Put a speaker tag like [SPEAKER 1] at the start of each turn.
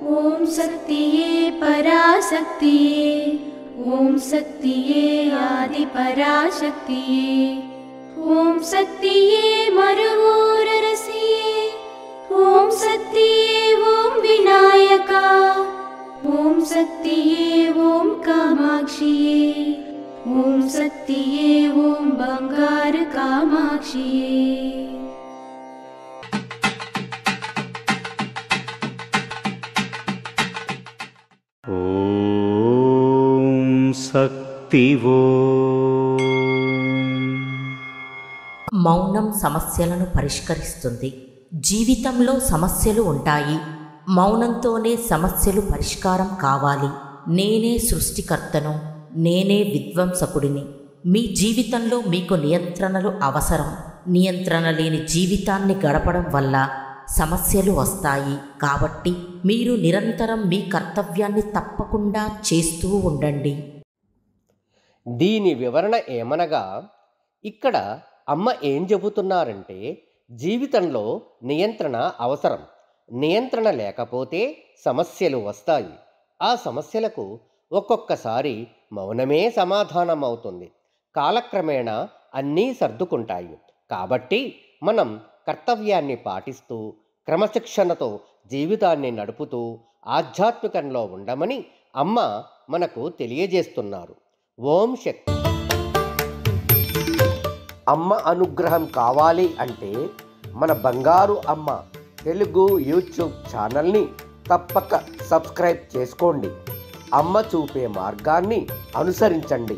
[SPEAKER 1] ओम शक्तिये पराशक्तिये, ओम शक्तिये आदि पराशक्तिये, ओम शक्तिये मरुवोररसिये, ओम शक्तिये ओम विनायका, ओम शक्तिये ओम कामाक्षिये, ओम शक्तिये ओम बंगार कामाक्षिये।
[SPEAKER 2] ओम शक्तिवो।
[SPEAKER 3] మౌనం సమస్యలను పరిష్కరిస్తుంది. జీవితంలో సమస్యలు ఉంటాయి. మౌనంతోనే సమస్యలు పరిష్కారం కావాలి. నేనే సృష్టికర్తను, నేనే విధ్వంసకుడిని. మీ జీవితంలో మీకు నియంత్రణలు అవసరం. నియంత్రణ లేని జీవితాన్ని గడపడం వల్ల సమస్యలు వస్తాయి. కాబట్టి మీరు నిరంతరం మీ కర్తవ్యాన్ని తప్పకుండా చేస్తూ ఉండండి.
[SPEAKER 4] దీని వివరణ ఏమనగా, ఇక్కడ అమ్మ ఏం చెబుతున్నారంటే, జీవితంలో నియంత్రణ అవసరం. నియంత్రణ లేకపోతే సమస్యలు వస్తాయి. ఆ సమస్యలకు ఒక్కొక్కసారి మౌనమే సమాధానం అవుతుంది. కాలక్రమేణా అన్నీ సర్దుకుంటాయి. కాబట్టి మనం కర్తవ్యాన్ని పాటిస్తూ క్రమశిక్షణతో జీవితాన్ని నడుపుతూ ఆధ్యాత్మికంలో ఉండమని అమ్మ మనకు తెలియజేస్తున్నారు. ఓం శక్తి. అమ్మ అనుగ్రహం కావాలి అంటే మన బంగారు అమ్మ తెలుగు యూట్యూబ్ ఛానల్ని తప్పక సబ్స్క్రైబ్ చేసుకోండి. అమ్మ చూపే మార్గాన్ని అనుసరించండి.